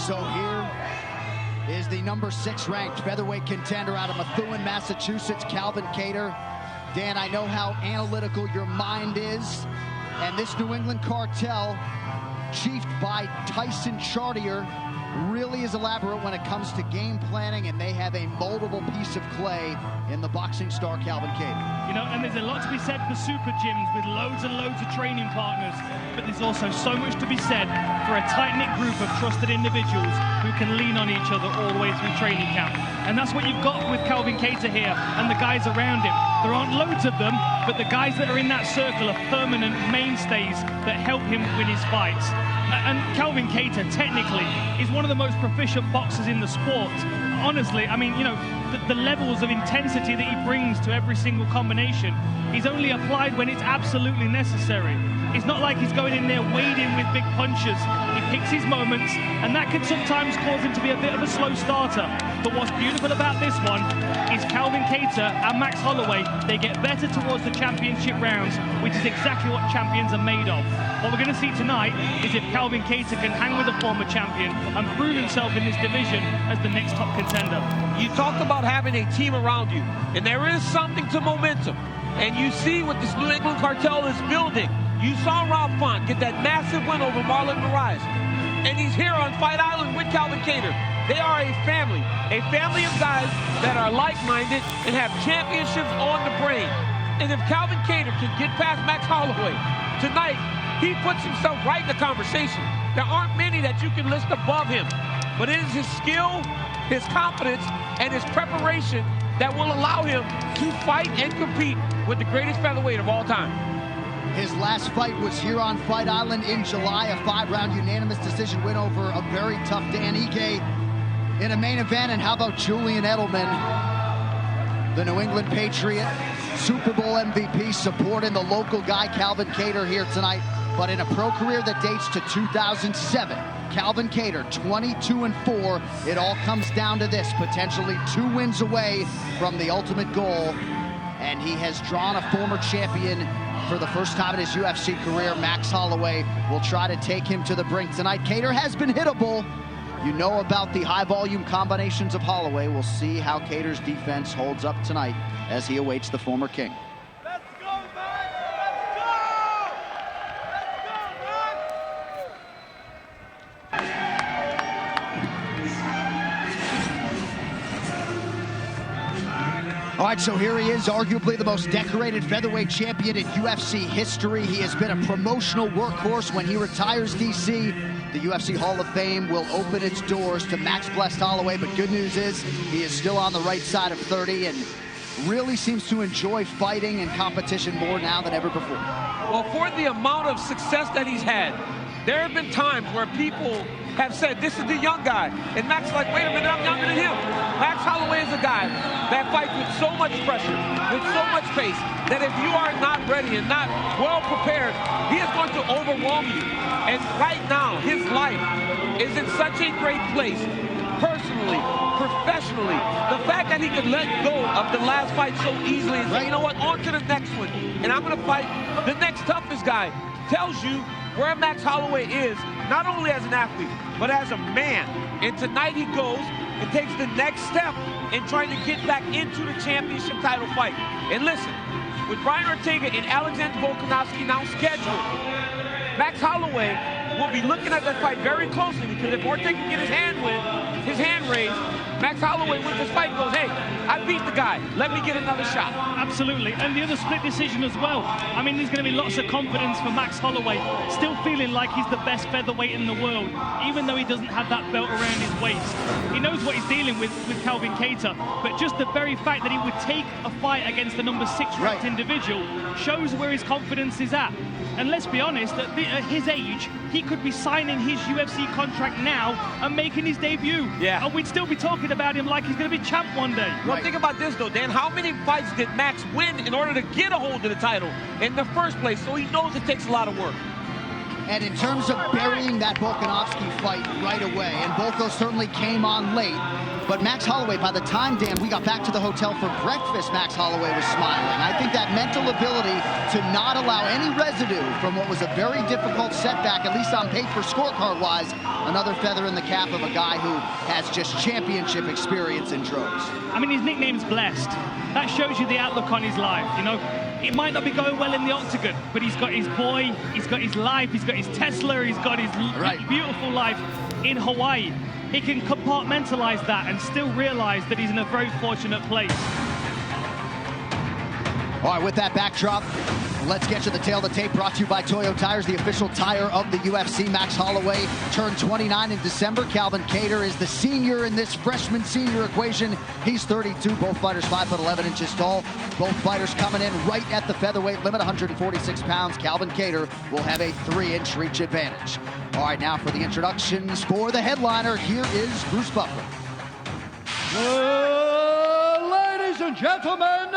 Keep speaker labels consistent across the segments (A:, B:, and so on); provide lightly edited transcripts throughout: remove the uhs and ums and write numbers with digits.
A: So here is the number 6 ranked featherweight contender out of Methuen, Massachusetts, Calvin Kattar. Dan, I know how analytical your mind is, and this New England cartel, chiefed by Tyson Chartier, really is elaborate when it comes to game planning, and they have a moldable piece of clay in the boxing star Calvin Kattar.
B: You know, and there's a lot to be said for super gyms with loads and loads of training partners, but there's also so much to be said for a tight-knit group of trusted individuals who can lean on each other all the way through training camp. And that's what you've got with Calvin Kattar here and the guys around him. There aren't loads of them, but the guys that are in that circle are permanent mainstays that help him win his fights. And Calvin Kattar, technically, is one of the most proficient boxers in the sport. Honestly, I mean, you know, the levels of intensity that he brings to every single combination, he's only applied when it's absolutely necessary. It's not like he's going in there wading with big punches. He picks his moments, and that can sometimes cause him to be a bit of a slow starter. But what's beautiful about this one is Calvin Kattar and Max Holloway, they get better towards the championship rounds, which is exactly what champions are made of. What we're going to see tonight is if Calvin Kattar can hang with a former champion and prove himself in this division as the next top contender.
C: You talked about having a team around you, and there is something to momentum. And you see what this New England cartel is building. You saw Rob Font get that massive win over Marlon Moraes. And he's here on Fight Island with Calvin Kattar. They are a family of guys that are like-minded and have championships on the brain. And if Calvin Kattar can get past Max Holloway tonight, he puts himself right in the conversation. There aren't many that you can list above him, but it is his skill, his confidence, and his preparation that will allow him to fight and compete with the greatest featherweight of all time.
A: His last fight was here on Fight Island in July, a 5-round unanimous decision win over a very tough Dan Ige in a main event. And how about Julian Edelman, the New England Patriot, Super Bowl MVP, supporting the local guy Calvin Kattar here tonight. But in a pro career that dates to 2007, Calvin Kattar 22-4. It all comes down to this, potentially 2 wins away from the ultimate goal. And he has drawn a former champion for the first time in his UFC career. Max Holloway will try to take him to the brink tonight. Kattar has been hittable. You know about the high-volume combinations of Holloway. We'll see how Kattar's defense holds up tonight as he awaits the former king.
D: Let's go, man! Let's go! Let's go, man!
A: All right, so here he is, arguably the most decorated featherweight champion in UFC history. He has been a promotional workhorse. When he retires, DC, the UFC Hall of Fame will open its doors to Max Blessed Holloway, but good news is he is still on the right side of 30 and really seems to enjoy fighting and competition more now than ever before.
C: Well, for the amount of success that he's had, there have been times where people have said, this is the young guy. And Max is like, wait a minute, I'm younger than him. Max Holloway is a guy that fights with so much pressure, with so much pace, that if you are not ready and not well prepared, he is going to overwhelm you. And right now, his life is in such a great place, personally, professionally. The fact that he could let go of the last fight so easily and say, you know what, on to the next one. And I'm going to fight the next toughest guy, tells you where Max Holloway is, not only as an athlete, but as a man. And tonight he goes and takes the next step in trying to get back into the championship title fight. And listen, with Brian Ortega and Alexander Volkanovski now scheduled, Max Holloway will be looking at that fight very closely, because if Ortega can get his hand raised, Max Holloway wins this fight and goes, hey, I beat the guy. Let me get another shot.
B: Absolutely. And the other split decision as well. I mean, there's going to be lots of confidence for Max Holloway, still feeling like he's the best featherweight in the world, even though he doesn't have that belt around his waist. He knows what he's dealing with Calvin Kattar, but just the very fact that he would take a fight against the number 6 ranked individual shows where his confidence is at. And let's be honest, at his age, he could be signing his UFC contract now and making his debut.
C: Yeah.
B: And we'd still be talking about him like he's going to be champ one day.
C: Well, think about this, though, Dan. How many fights did Max win in order to get a hold of the title in the first place? So he knows it takes a lot of work.
A: And in terms of burying that Volkanovski fight right away, and both those certainly came on late, but Max Holloway, by the time, Dan, we got back to the hotel for breakfast, Max Holloway was smiling. I think that mental ability to not allow any residue from what was a very difficult setback, at least on paper, scorecard-wise, another feather in the cap of a guy who has just championship experience in droves.
B: I mean, his nickname's Blessed. That shows you the outlook on his life, you know. It might not be going well in the octagon, but he's got his boy, he's got his life, he's got his Tesla, he's got his beautiful life in Hawaii. He can compartmentalize that and still realize that he's in a very fortunate place.
A: All right, with that backdrop, let's get to the tail of the tape, brought to you by Toyo Tires, the official tire of the UFC. Max Holloway turned 29 in December. Calvin Kattar is the senior in this freshman-senior equation. He's 32, both fighters 5'11" tall. Both fighters coming in right at the featherweight limit, 146 pounds. Calvin Kattar will have a 3-inch reach advantage. All right, now for the introductions for the headliner, here is Bruce Buffer.
E: Ladies and gentlemen,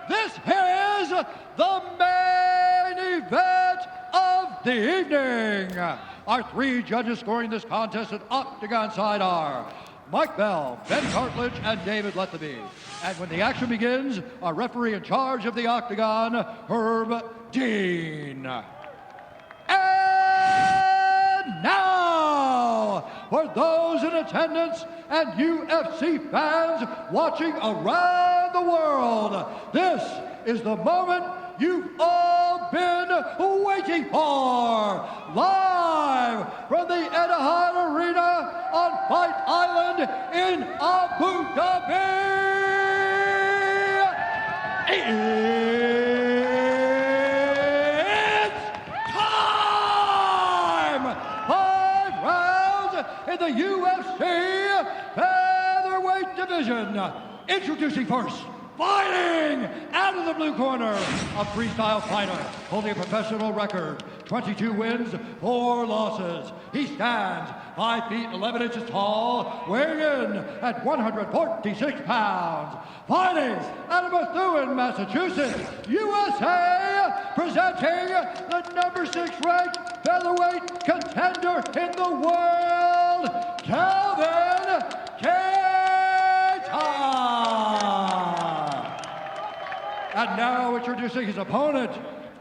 E: this is the main event of the evening. Our 3 judges scoring this contest at octagon side are Mike Bell, Ben Cartledge, and David Lethaby. And when the action begins, our referee in charge of the octagon, Herb Dean. And now, for those in attendance and UFC fans watching around the world, this is the moment you've all been waiting for. Live from the Etihad Arena on Fight Island in Abu Dhabi. It's time! 5 rounds in the UFC featherweight division. Introducing first, fighting out of the blue corner, a freestyle fighter holding a professional record, 22 wins, 4 losses. He stands 5 feet 11 inches tall, weighing in at 146 pounds. Fighting out of Methuen, Massachusetts, USA, presenting the number 6 ranked featherweight contender in the world, Calvin KATTAR. And now introducing his opponent,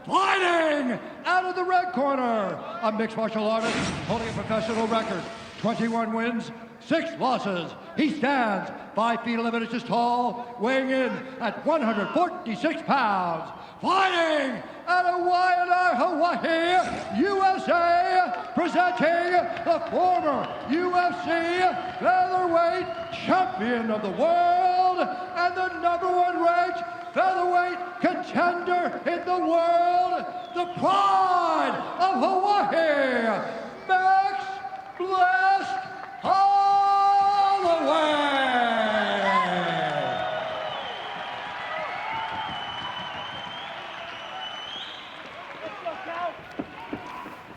E: fighting out of the red corner, a mixed martial artist holding a professional record, 21 wins, 6 losses. He stands 5 feet 11 inches tall, weighing in at 146 pounds. Fighting out of Waianae, Hawaii, USA, presenting the former UFC featherweight champion of the world and the number 1 ranked featherweight contender in the world, the pride of Hawaii, Max Blessed Holloway.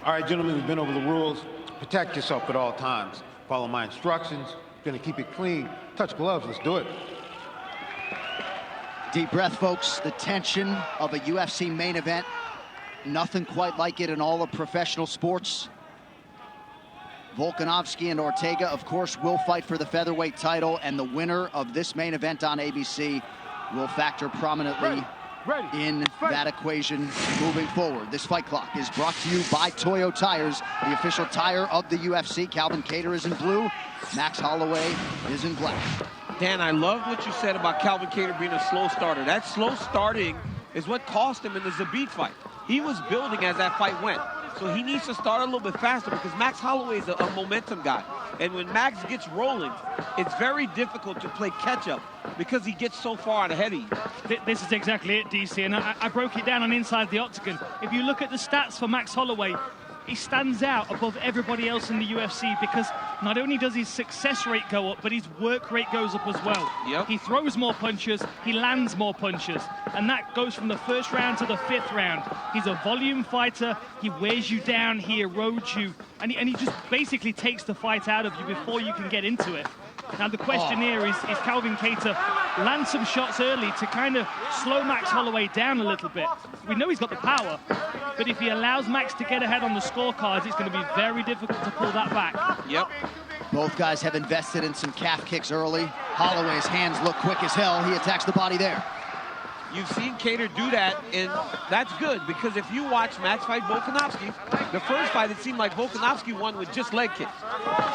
F: All right, gentlemen, we've been over the rules. Protect yourself at all times. Follow my instructions. Gonna keep it clean. Touch gloves, let's do it.
A: Deep breath, folks. The tension of a UFC main event. Nothing quite like it in all of professional sports. Volkanovski and Ortega, of course, will fight for the featherweight title, and the winner of this main event on ABC will factor prominently in that equation moving forward. This fight clock is brought to you by Toyo Tires, the official tire of the UFC. Calvin Kattar is in blue. Max Holloway is in black.
C: Dan, I love what you said about Calvin Kattar being a slow starter. That slow starting is what cost him in the Zabit fight. He was building as that fight went. So he needs to start a little bit faster because Max Holloway is a momentum guy. And when Max gets rolling, it's very difficult to play catch-up because he gets so far out ahead of you.
B: This is exactly it, DC, and I broke it down on Inside the Octagon. If you look at the stats for Max Holloway, he stands out above everybody else in the UFC because not only does his success rate go up, but his work rate goes up as well.
C: Yep.
B: He throws more punches, he lands more punches, and that goes from the first round to the 5th round. He's a volume fighter, he wears you down, he erodes you, and he just basically takes the fight out of you before you can get into it. Now the question here is Calvin Kattar land some shots early to kind of slow Max Holloway down a little bit? We know he's got the power, But if he allows Max to get ahead on the scorecards, it's going to be very difficult to pull that back.
C: Yep.
A: Both guys have invested in some calf kicks early. Holloway's hands look quick as hell. He attacks the body there.
C: You've seen Kattar do that, and that's good, because if you watch Max fight Volkanovski, the first fight, it seemed like Volkanovski won with just leg kicks.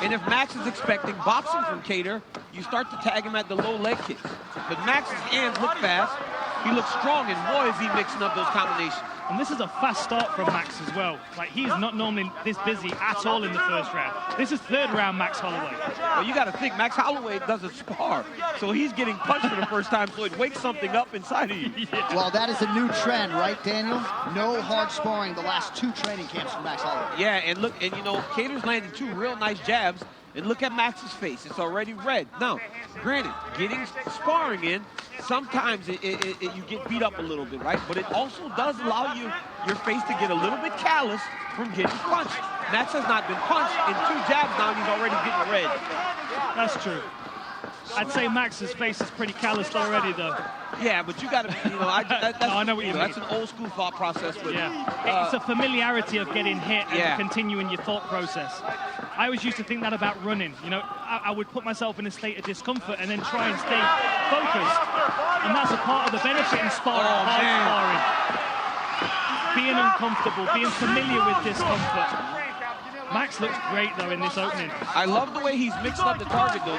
C: And if Max is expecting boxing from Kattar, you start to tag him at the low leg kicks. But Max's hands look fast. He looks strong, and boy, is he mixing up those combinations.
B: And this is a fast start from Max as well. Like, he's not normally this busy at all in the first round. This is third round Max Holloway.
C: Well, you got to think, Max Holloway doesn't spar. So he's getting punched for the first time, so it wakes something up inside of you.
B: Yeah.
A: Well, that is a new trend, right, Daniel? No hard sparring the last 2 training camps from Max Holloway.
C: Yeah, and look, and you know, Kattar's landing 2 real nice jabs. And look at Max's face. It's already red. Now, granted, getting sparring in, sometimes you get beat up a little bit, right? But it also does allow your face to get a little bit callous from getting punched. Max has not been punched. In 2 jabs now, he's already getting red.
B: That's true. I'd say Max's face is pretty calloused already, though.
C: Yeah, but you got to, you know,
B: I know what you mean.
C: That's an old school thought process. But,
B: yeah, it's a familiarity of getting hit and continuing your thought process. I always used to think that about running. You know, I would put myself in a state of discomfort and then try and stay focused. And that's a part of the benefit in sparring, hard sparring. Being uncomfortable, being familiar with discomfort. Max looks great, though, in this opening.
C: I love the way he's mixing up the target, though.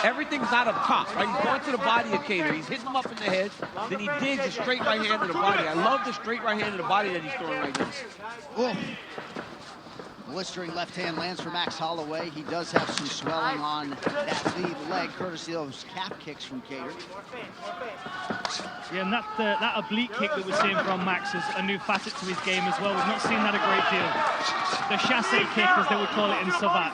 C: Everything's not up top, right? He's going to the body of Kattar. He's hitting him up in the head. Then he digs a straight right hand to the body. I love the straight right hand to the body that he's throwing right now.
A: Ooh. Blistering left hand lands for Max Holloway. He does have some swelling on that lead leg, courtesy of those calf kicks from Kattar.
B: Yeah, and that oblique kick that we're seeing from Max is a new facet to his game as well. We've not seen that a great deal. The chasse kick, as they would call it in Savate.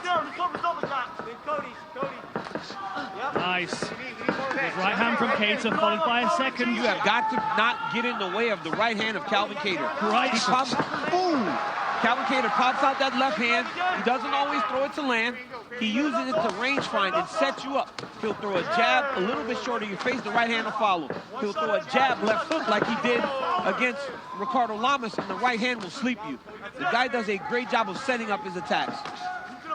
B: Nice. Good right hand from Kattar, followed by a second.
C: You have got to not get in the way of the right hand of Calvin Kattar.
B: Right.
C: Calvin Kattar pops out that left hand. He doesn't always throw it to land. He uses it to range find and set you up. He'll throw a jab a little bit short of your face. The right hand will follow. He'll throw a jab left hook like he did against Ricardo Lamas, and the right hand will sleep you. The guy does a great job of setting up his attacks.
A: A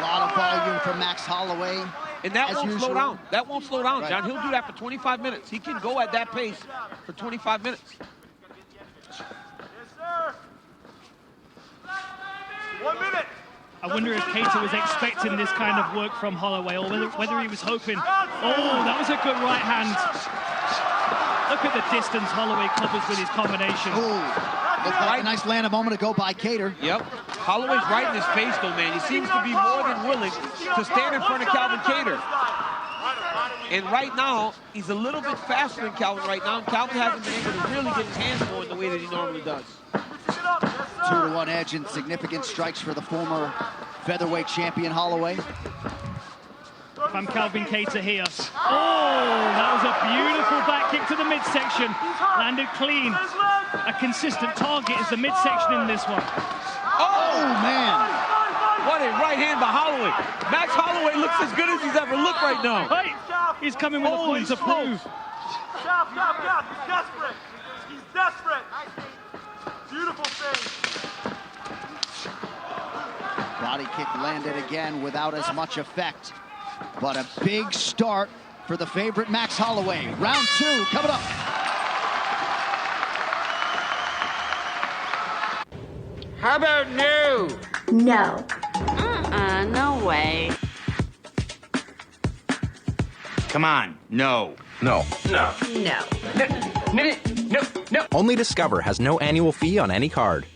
A: lot of volume from Max Holloway.
C: And that won't slow down. That won't slow down,
A: right.
C: John. He'll do that for 25 minutes. He can go at that pace for 25 minutes.
D: Yes, sir. 1 minute.
B: I wonder if Kattar was expecting this kind of work from Holloway, or whether he was hoping. Oh, that was a good right hand. Look at the distance Holloway covers with his combination.
A: Looked like a nice land a moment ago by Kattar.
C: Yep. Holloway's right in his face, though, man. He seems to be more than willing to stand in front of Calvin Kattar. And right now, he's a little bit faster than Calvin right now, and Calvin hasn't been able to really get his hands going the way that he normally does.
A: 2-to-1 edge and significant strikes for the former featherweight champion Holloway.
B: If I'm Calvin Kattar here. Oh, that was a beautiful back kick to the midsection. Landed clean. A consistent target is the midsection in this one.
A: Oh, man.
C: What a right hand by Holloway. Max Holloway looks as good as he's ever looked right now.
B: Right. He's coming with a point to prove.
D: Stop. He's desperate. He's desperate. Beautiful thing.
A: Body kick landed again without as much effect. But a big start for the favorite Max Holloway. Round 2 coming up.
G: How about no?
H: No.
I: No way.
G: Come on, no.
H: No.
G: No.
H: No.
J: Only Discover has no annual fee on any card.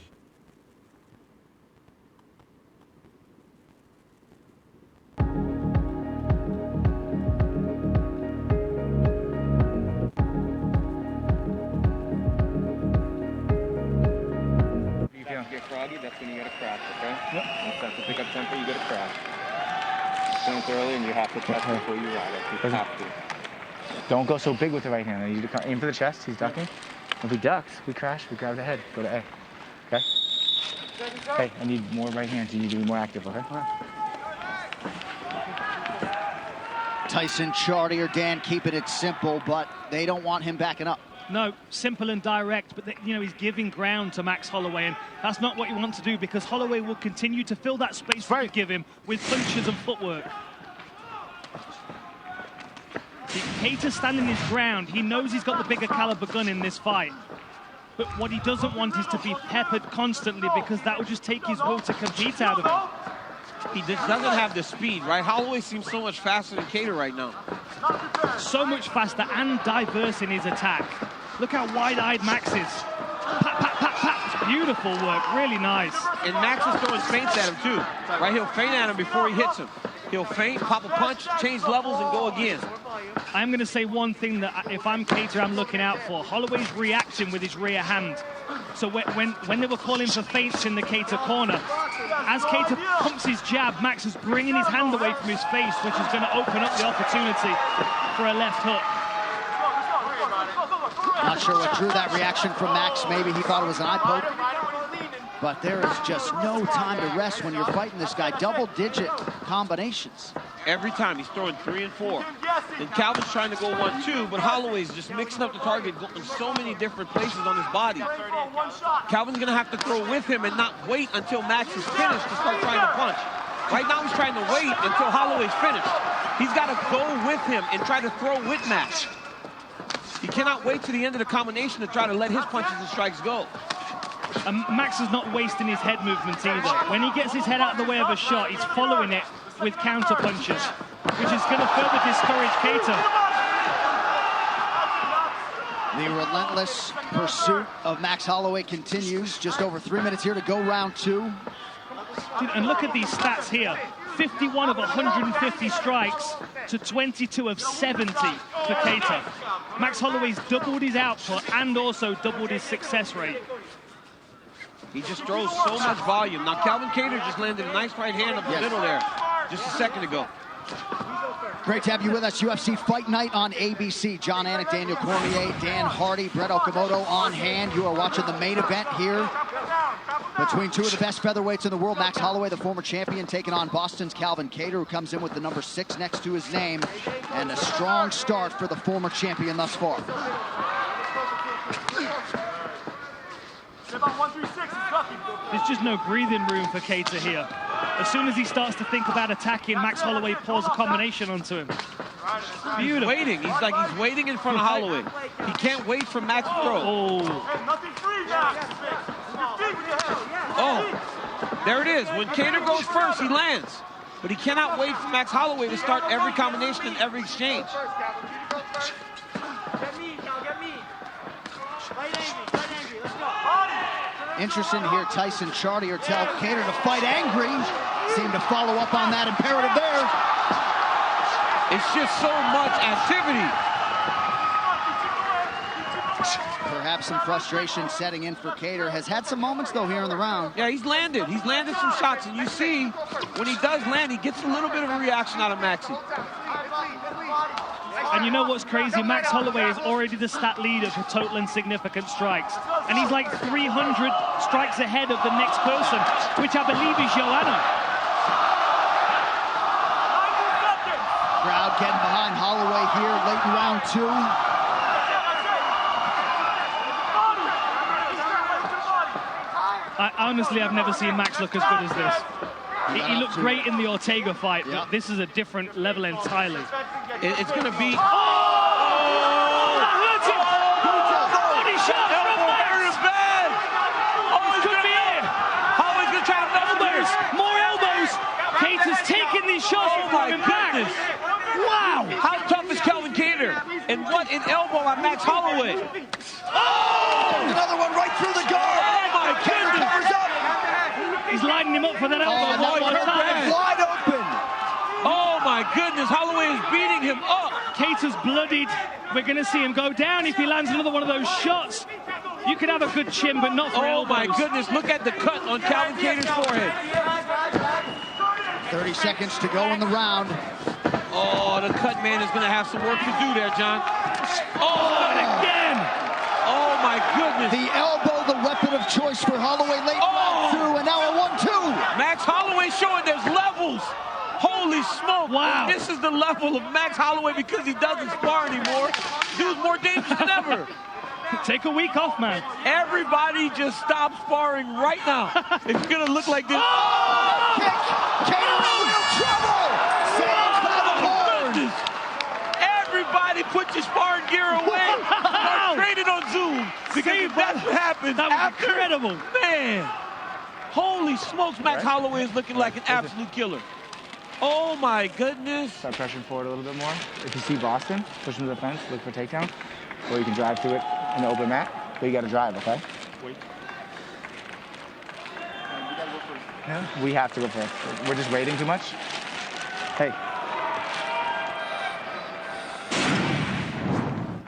K: Get froggy, that's when you gotta crash, okay? Yep. When it starts to pick up tempo, you gotta crash. Don't early and you have to test before you ride it. You have to.
L: Don't go so big with the right hand. You aim for the chest. He's ducking. If he ducks, we crash. We grab the head. Go to A. Okay? Hey, I need more right hands. You need to be more active, okay?
A: Tyson Chartier, Dan keeping it simple, but they don't want him backing up.
B: No, simple and direct, but you know, he's giving ground to Max Holloway, and that's not what you want to do, because Holloway will continue to fill that space that you give him with punches and footwork. Kattar's standing his ground. He knows he's got the bigger caliber gun in this fight. But what he doesn't want is to be peppered constantly, because that will just take his will to compete out of him.
C: He just doesn't have the speed, right? Holloway seems so much faster than Kattar right now.
B: So much faster and diverse in his attack. Look how wide-eyed Max is. Pat, pat, pat, pat. Beautiful work, really nice.
C: And Max is throwing feints at him too, right? He'll feint at him before he hits him. He'll feint, pop a punch, change levels, and go again.
B: I'm going to say one thing that if I'm Kattar, I'm looking out for. Holloway's reaction with his rear hand. So when they were calling for feints in the Kattar corner, as Kattar pumps his jab, Max is bringing his hand away from his face, which is going to open up the opportunity for a left hook.
A: Not sure what drew that reaction from Max. Maybe he thought it was an eye poke. But there is just no time to rest when you're fighting this guy. Double-digit combinations.
C: Every time he's throwing 3 and 4. And Calvin's trying to go 1-2, but Holloway's just mixing up the target, going so many different places on his body. Calvin's gonna have to throw with him and not wait until Max is finished to start trying to punch. Right now he's trying to wait until Holloway's finished. He's got to go with him and try to throw with Max. He cannot wait to the end of the combination to try to let his punches and strikes go.
B: Max is not wasting his head movements either. When he gets his head out of the way of a shot, he's following it with counter punches, which is going to further discourage Kattar.
A: The relentless pursuit of Max Holloway continues. Just over 3 minutes here to go, round 2.
B: Dude, and look at these stats here. 51 of 150 strikes to 22 of 70 for Kattar. Max Holloway's doubled his output and also doubled his success rate.
C: He just throws so much volume. Now, Calvin Kattar just landed a nice right hand up the middle there just a second ago.
A: Great to have you with us. UFC Fight Night on ABC. John Anik, Daniel Cormier, Dan Hardy, Brett Okamoto on hand. You are watching the main event here between two of the best featherweights in the world. Max Holloway, the former champion, taking on Boston's Calvin Kattar, who comes in with the number 6 next to his name. And a strong start for the former champion thus far.
B: There's just no breathing room for Kattar here. As soon as he starts to think about attacking, Max Holloway pours a combination onto him. Beautiful.
C: He's waiting. He's waiting in front of Holloway. He can't wait for Max to throw. Oh, there it is. When Kattar goes first, he lands. But he cannot wait for Max Holloway to start every combination and every exchange.
A: Interesting to hear Tyson Chartier tell Kattar to fight angry. Seemed to follow up on that imperative there.
C: It's just so much activity.
A: Perhaps some frustration setting in for Kattar. Has had some moments, though, here in the round.
C: Yeah, he's landed. He's landed some shots, and you see when he does land, he gets a little bit of a reaction out of Maxie.
B: And you know what's crazy? Max Holloway is already the stat leader for total and significant strikes. And he's like 300 strikes ahead of the next person, which I believe is Joanna.
A: Crowd getting behind Holloway here late in round 2.
B: Honestly, I've never seen Max look as good as this. He looked great in the Ortega fight, but this is a different level entirely.
C: It's going to be...
B: Oh! That hurt him! Body shot from Max!
C: Bad.
B: Oh, it could be it!
C: Holloway's going to try to
B: elbows! More elbows! Kattar's taking these shots and throwing back. Wow!
C: How tough is Calvin Kattar? And what an elbow on Max Holloway.
A: Oh! Another one right through the guard!
C: Oh my goodness!
A: Covers up!
B: He's lining him up for that elbow one more time.
A: Wide open!
C: Oh my goodness, Holloway is beating him up.
B: Kattar's bloodied. We're going to see him go down if he lands another one of those shots. You could have a good chin, but not for elbows.
C: Oh my goodness, look at the cut on Calvin Kattar's forehead.
A: 30 seconds to go in the round.
C: Oh, the cut man is going to have some work to do there, John.
B: Oh, and again!
C: Oh my goodness.
A: The elbow, the weapon of choice for Holloway late round 2, and now a 1-2.
C: Max Holloway showing there's levels. Holy smoke.
B: Wow.
C: This is the level of Max Holloway because he doesn't spar anymore. Dude's more dangerous than ever.
B: Take a week off, man.
C: Everybody just stop sparring right now. It's going to look like this.
A: Oh! Kattar in real trouble! Saved by the horn!
C: Everybody put your sparring gear away. Start training on Zoom. Because that's what happens.
B: That was incredible.
C: Man. Holy smokes, Max Holloway is looking like an absolute killer. Oh, my goodness.
L: Start pressuring forward a little bit more. If you see Boston, push him to the fence, look for takedown. Or you can drive to it in the open mat. But you got to drive, okay?
K: Wait.
L: We have to go first. We're just waiting too much. Hey.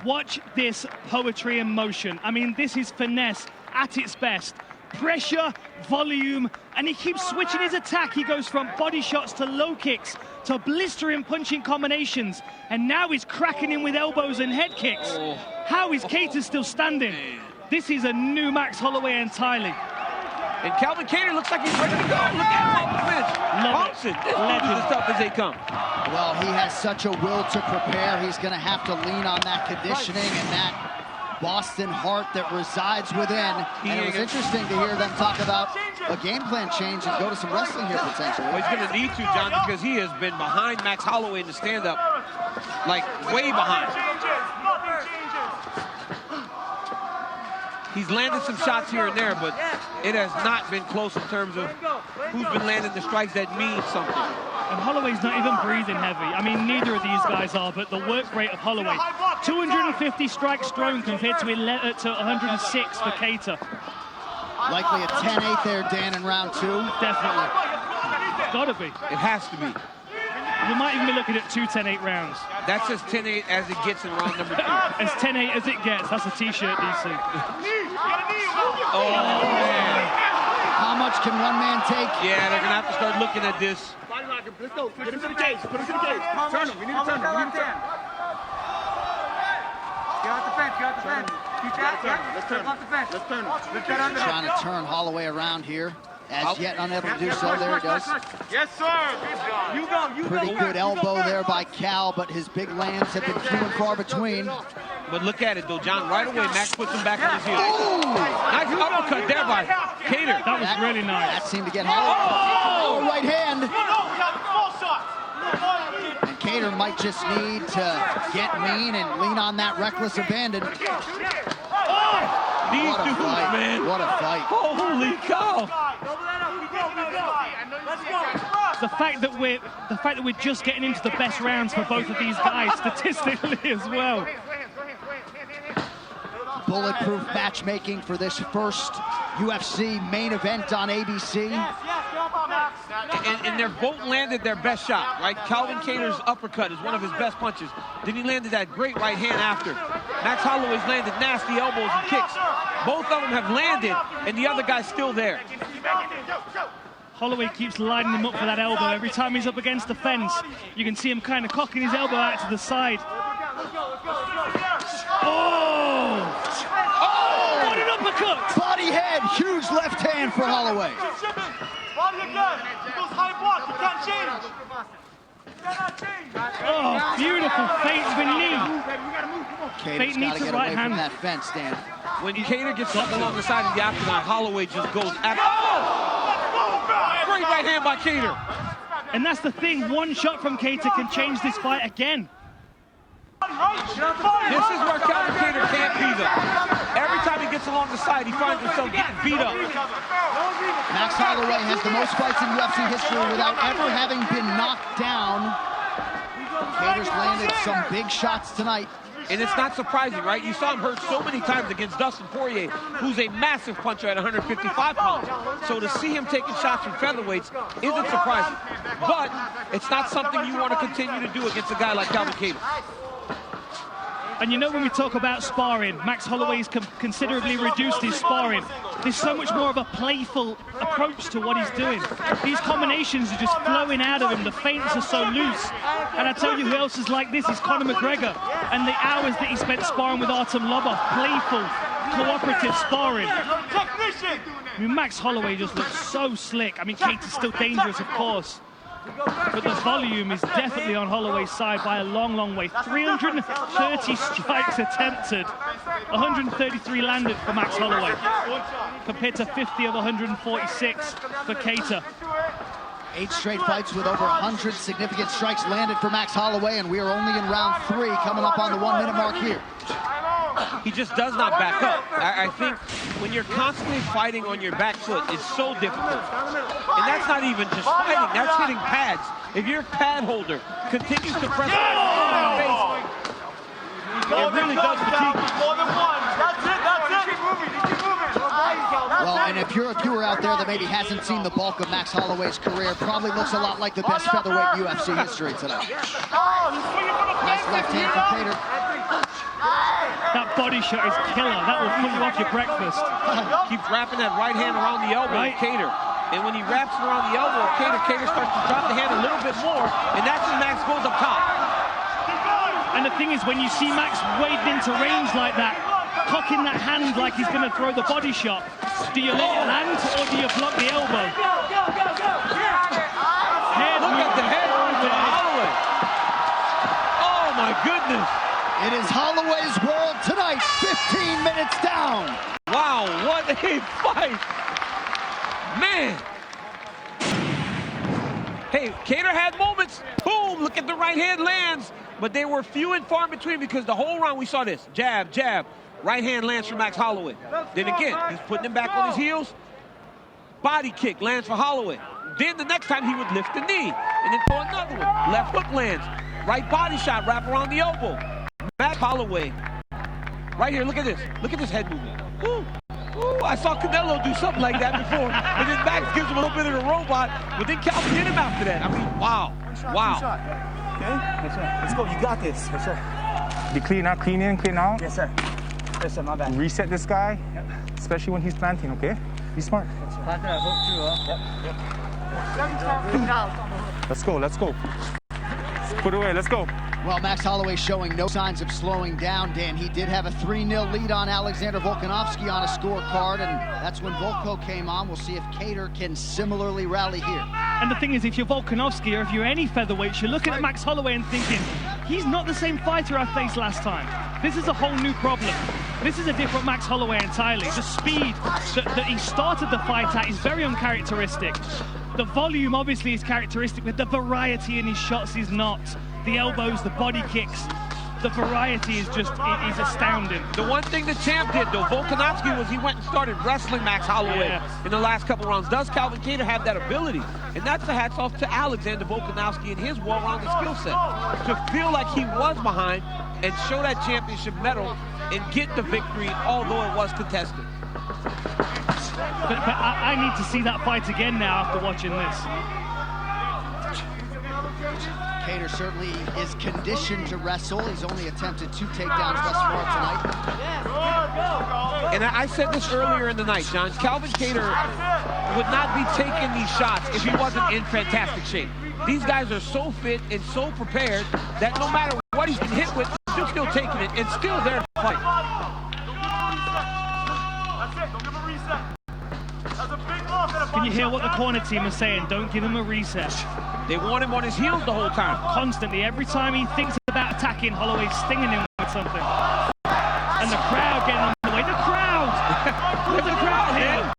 B: Watch this poetry in motion. I mean, this is finesse at its best. Pressure, volume, and he keeps switching his attack. He goes from body shots to low kicks to blistering punching combinations, and now he's cracking in with elbows and head kicks. How is Kattar still standing? This is a new Max Holloway entirely.
C: And Calvin Kattar looks like he's ready to go. Look at him on the bench. Thompson, this is as tough as they come.
A: Well, he has such a will to prepare. He's going to have to lean on that conditioning and that Boston heart that resides within. And it was interesting to hear them talk about a game plan change and go to some wrestling here potentially.
C: Well, he's going to need to, John, because he has been behind Max Holloway in the stand-up, like way behind. He's landed some shots here and there, but it has not been close in terms of who's been landing the strikes that mean something.
B: And Holloway's not even breathing heavy. I mean, neither of these guys are, but the work rate of Holloway, 250 strikes thrown compared to 106 for Kattar.
A: Likely a 10-8 there, Dan, in round two.
B: Definitely. Gotta be.
C: It has to be.
B: We might even be looking at 2 10-8 rounds.
C: That's as 10-8 as it gets in round number 2.
B: As 10-8 as it gets. That's a t-shirt, DC.
C: Oh, man.
A: How much can one man take?
C: Yeah, they're going to have to start looking at this.
D: Let's go. Get him to the cage. Put him to the cage. Turn him. We need to turn him. We need to turn him. Get off the fence. Get off the fence. Keep that. Let's turn him. Off the fence. Let's turn him. Lift that under.
A: Trying to turn Holloway around here. As yet unable to do so. There he goes.
D: Yes, sir. You go. You go.
A: Pretty good elbow there by Cal, but his big lands have been few and far between.
C: But look at it, though, John. Right away, Max puts him back on his heels. Nice uppercut there by Kattar.
B: That was really nice.
A: That seemed to get Holloway. Oh, right hand. And Kattar might just need to get mean and lean on that reckless abandon.
C: These dudes, man.
A: What a fight.
C: Holy cow.
B: The fact that we're just getting into the best rounds for both of these guys statistically as well.
A: Bulletproof matchmaking for this first UFC main event on ABC.
C: And they're both landed their best shot, right? Calvin Kattar's uppercut is one of his best punches. Then he landed that great right hand after. Max Holloway's landed nasty elbows and kicks. Both of them have landed, and the other guy's still there.
B: Holloway keeps lining him up for that elbow. Every time he's up against the fence, you can see him kind of cocking his elbow out to the side. Oh! Oh! What an uppercut!
A: Body head, huge left hand for Holloway.
D: Body again. He goes high block. You can't change. You cannot change.
B: Oh, beautiful feint knee.
A: Kattar's got to get away from that fence, Dan.
C: When Kattar gets up along the side of the octagon, Holloway just goes after. Oh! Great right hand by Kattar.
B: And that's the thing, one shot from Kattar can change this fight again.
C: This is where Calvin Kattar can't beat him. Every time he gets along the side, he finds himself getting beat up.
A: Max Holloway has the most fights in UFC history without ever having been knocked down. Kattar's landed some big shots tonight.
C: And it's not surprising, right? You saw him hurt so many times against Dustin Poirier, who's a massive puncher at 155 pounds. So to see him taking shots from featherweights isn't surprising. But it's not something you want to continue to do against a guy like Calvin Kattar.
B: And you know, when we talk about sparring, Max Holloway's considerably reduced his sparring. There's so much more of a playful approach to what he's doing. These combinations are just flowing out of him. The feints are so loose. And I tell you who else is like this is Conor McGregor. And the hours that he spent sparring with Artem Lobov, playful, cooperative sparring. I mean, Max Holloway just looks so slick. I mean, Kattar's still dangerous, of course. But the volume is definitely on Holloway's side by a long, long way. 330 strikes attempted, 133 landed for Max Holloway, compared to 50 of 146 for Kattar.
A: 8 straight fights with over 100 significant strikes landed for Max Holloway, and we are only in round 3, coming up on the 1-minute mark here.
C: He just does not back up. I think when you're constantly fighting on your back foot, it's so difficult. And that's not even just fighting, that's hitting pads. If your pad holder continues to press on your face, it really does fatigue.
D: More than one. That's it, that's it. Keep moving, keep moving.
A: Well, and if you're a viewer out there that maybe hasn't seen the bulk of Max Holloway's career, probably looks a lot like the best featherweight UFC history tonight. Nice left hand for Kattar.
B: That body shot is killer. That will put you off your breakfast.
C: Keeps wrapping that right hand around the elbow, right. Kattar. And when he wraps it around the elbow, Kattar starts to drop the hand a little bit more, and that's when Max goes up top.
B: And the thing is, when you see Max wading into range like that, cocking that hand like he's going to throw the body shot, do you let it land or do you block the elbow?
C: Look at the head to Holloway. Oh my goodness.
A: It is Holloway's world tonight, 15 minutes down.
C: Wow, what a fight. Man. Hey, Kattar had moments. Boom, look at the right hand lands. But they were few and far in between because the whole round we saw this. Jab, jab. Right hand lands for Max Holloway. Then again, he's putting him back on his heels. Body kick lands for Holloway. Then the next time he would lift the knee and then throw another one. Left hook lands. Right body shot, wrap around the elbow. Max Holloway. Right here, look at this. Look at this head movement. Woo. Ooh, I saw Canelo do something like that before. And then Max gives him a little bit of the robot. But then Calvin hit him after that. I mean, wow. Wow.
H: Okay? Yes, sir. Let's go. You got this. Yes, sir.
L: Be clean out, clean in, clean out.
H: Yes, sir. Yes, sir. My bad.
L: Reset this guy, especially when he's planting, okay? Be smart.
H: Plant that hook too, huh? Yep.
L: Let's go, let's go. Put it away, let's go.
A: Well, Max Holloway showing no signs of slowing down, Dan. He did have a 3-0 lead on Alexander Volkanovski on a scorecard, and that's when Volko came on. We'll see if Kattar can similarly rally here.
B: And the thing is, if you're Volkanovski or if you're any featherweight, you're looking at Max Holloway and thinking, he's not the same fighter I faced last time. This is a whole new problem. This is a different Max Holloway entirely. The speed that he started the fight at is very uncharacteristic. The volume obviously is characteristic, but the variety in his shots is not. The elbows, the body kicks, the variety is just, it is astounding.
C: The one thing the champ did, though, Volkanovski, was he went and started wrestling Max Holloway in the last couple rounds. Does Calvin Kattar have that ability? And that's the hats off to Alexander Volkanovski and his well-rounded skill set. To feel like he was behind and show that championship medal and get the victory, although it was contested.
B: But I need to see that fight again now after watching this.
A: Kattar certainly is conditioned to wrestle. He's only attempted 2 takedowns thus far tonight.
C: And I said this earlier in the night, John. Calvin Kattar would not be taking these shots if he wasn't in fantastic shape. These guys are so fit and so prepared that no matter what he's been hit with, he's still taking it and still there to fight.
D: That's it. Don't give him a reset. That's a big loss.
B: Can you hear what the corner team is saying? Don't give him a reset.
C: They want him on his heels the whole time.
B: Constantly. Every time he thinks about attacking, Holloway's stinging him with something. And the crowd getting on the way. The crowd! Look at the crowd here.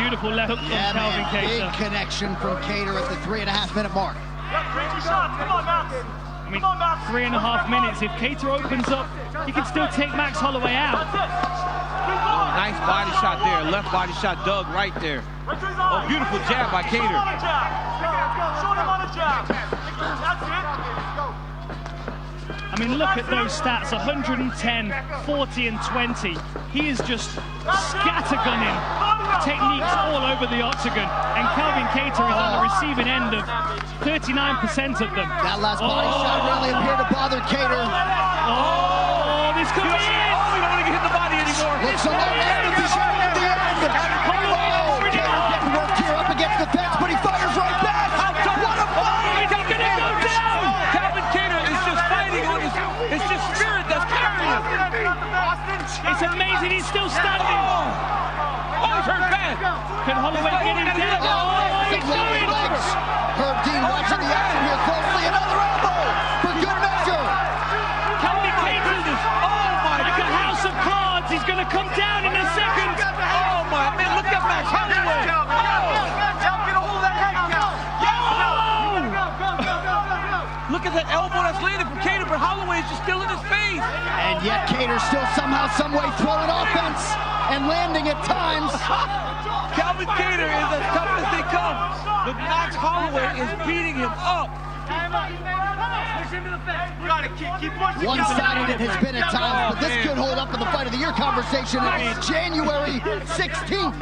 B: Beautiful left hook from Calvin Kattar.
A: Big connection from Kattar at the 3.5-minute mark.
B: I mean, 3.5 minutes. If Kattar opens up, he can still take Max Holloway out.
C: Nice body shot there. Left body shot dug right there. Oh, beautiful jab by Kattar.
B: I mean, look at those stats. 110, 40, and 20. He is just scattergunning techniques all over the octagon. And Calvin Kattar is on the receiving end of 39% of them.
A: That last body shot really appeared to bother Kattar.
B: Oh, this could be it!
C: We don't want to hit the body anymore.
A: Looks a lot at the end. Oh, Kattar getting worked here up against the fence, but he fires right back. What a fight!
B: He's gonna go down!
C: Calvin Kattar is just fighting on his, it's just spirit that's carrying him.
B: It's amazing, he's still standing.
C: Oh, he's hurt bad.
B: Can Holloway get him down? Oh, he's doing it.
A: Herb Dean watching the action here closely. Another elbow for good measure.
B: Cody Cater,
C: Oh, my
B: like a house of cards. He's going to come down in a second.
C: Oh, my man, look at Max Holloway. Look at that elbow that's landed for Cater, but Holloway is just still in his face.
A: And yet Cater still somehow, someway throwing offense and landing at times.
C: Calvin Cater is as tough as they come, but Max Holloway is beating him up.
A: One-sided it has been at times, but this could hold up in the Fight of the Year conversation. It's January 16th.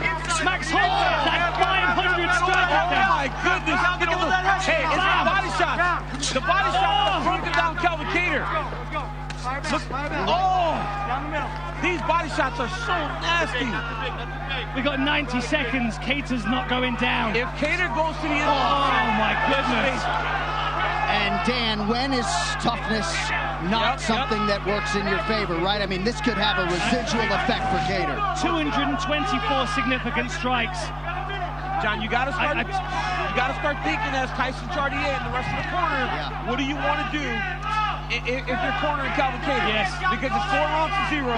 B: Max Holloway had 500 strike
C: Oh
B: attempts.
C: my goodness! Look at those. Hey, it's the body shot. The body shot broken down Calvin Cater. Oh! These body shots are so nasty.
B: We got 90 seconds. Cater's not going down.
C: If Cater goes to the end,
B: Oh my goodness!
A: And Dan, when is toughness not something that works in your favor, right? I mean, this could have a residual effect for Cater.
B: 224 significant strikes.
C: John, you gotta start thinking as Tyson Chartier and the rest of the corner.
A: Yeah.
C: What do you want to do if you're cornering Calvin Cater?
B: Yes.
C: Because it's 4 rounds to 0,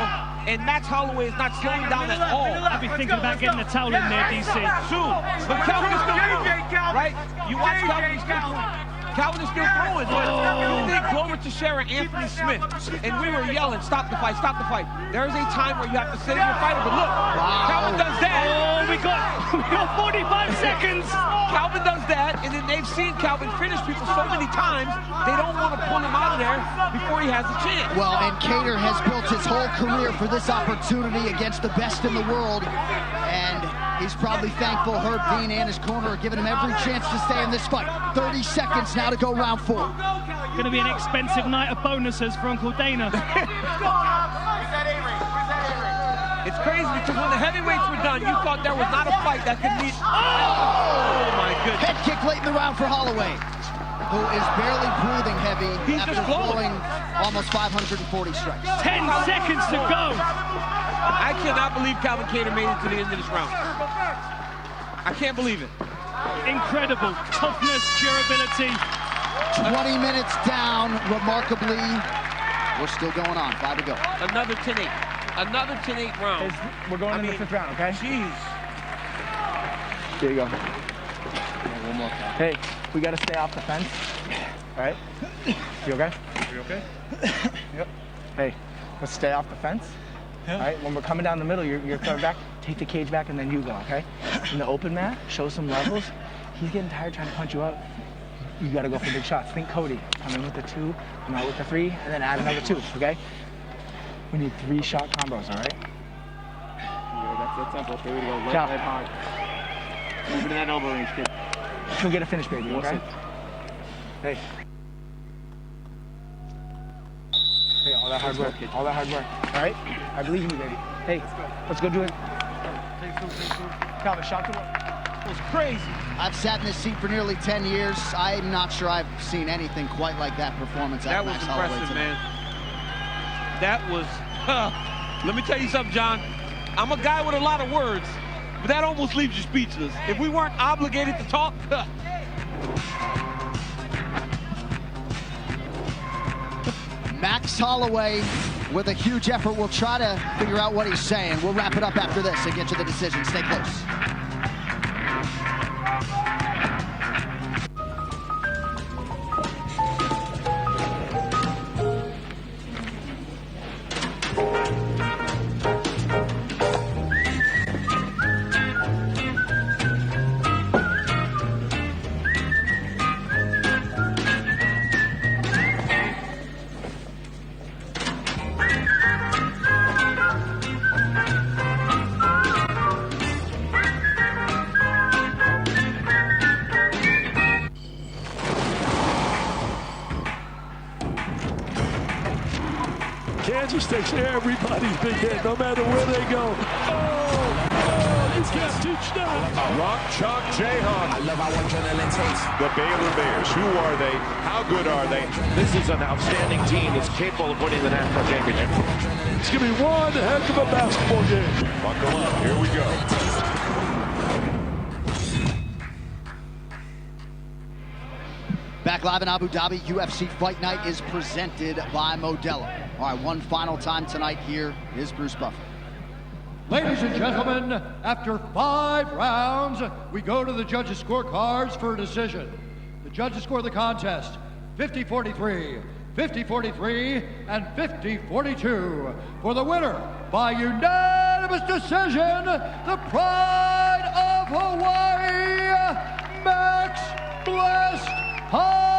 C: and Max Holloway is not slowing down at all.
B: I'd be thinking about getting a towel in there, DC.
C: Soon, but Calvin is still throwing, right? You watch Calvin is still throwing. Calvin is still throwing, but you think Glover Teixeira, Anthony Smith, and we were yelling, stop the fight, stop the fight. There is a time where you have to save your fighter, but look, Calvin does that.
B: Oh, we got 45 seconds.
C: Calvin does that, and then they've seen Calvin finish people so many times, they don't want to pull him out of there before he has a chance.
A: Well, and Cater has built his whole career for this opportunity against the best in the world, and he's probably thankful Herb Dean and his corner are giving him every chance to stay in this fight. 30 seconds now to go round 4.
B: Going to be an expensive night of bonuses for Uncle Dana.
C: It's crazy because when the heavyweights were done, you thought there was not a fight that could meet. Oh my goodness.
A: Head kick late in the round for Holloway, who is barely breathing heavy after throwing almost 540 strikes.
B: 10 seconds to go.
C: I cannot believe Calvin Cater made it to the end of this round. I can't believe it.
B: Incredible toughness, durability.
A: 20 minutes down, remarkably. We're still going on, 5 to go.
C: Another 10-8. Another 10-8 round.
L: We're going in the 5th round, okay?
C: Jeez.
L: Here you go. One more. Hey, we got to stay off the fence. All right? You okay?
K: You okay?
L: Yep. Hey, let's stay off the fence. Yeah. All right? When we're coming down the middle, you're coming back. Take the cage back, and then you go, okay? In the open mat, show some levels. He's getting tired trying to punch you up. You got to go for big shots. Think Cody. Come in with the 2, come out with the 3, and then add another 2, okay? We need 3 shot combos, all right?
K: That's simple. Okay, we go left,
L: Ciao.
K: right, hard. Move into that elbow range, kid.
L: Go get a finish, baby, okay? Hey. Hey, all that hard work. All that hard work. All right? I believe in you, baby. Hey, let's go do it. Calvin, shot to work.
C: It was crazy.
A: I've sat in this seat for nearly 10 years. I'm not sure I've seen anything quite like that performance.
C: That was impressive, man. That was, let me tell you something, John. I'm a guy with a lot of words, but that almost leaves you speechless. If we weren't obligated to talk,
A: Max Holloway, with a huge effort, will try to figure out what he's saying. We'll wrap it up after this and get to the decision. Stay close.
M: Kansas takes everybody's big hit, no matter where they go. Oh, you can't teach that.
N: Rock Chalk Jayhawk. I love how adrenaline takes. The Baylor Bears. Who are they? How good are they? This is an outstanding team that's capable of winning the national championship.
M: It's going to be one heck of a basketball game.
N: Buckle up. Here we go.
A: Back live in Abu Dhabi, UFC Fight Night is presented by Modelo. All right, one final time tonight. Here is Bruce Buffer.
E: Ladies and gentlemen, after 5 rounds, we go to the judges' scorecards for a decision. The judges score the contest 50-43, 50-43, and 50-42. For the winner, by unanimous decision, the pride of Hawaii, Max Blessed Holloway.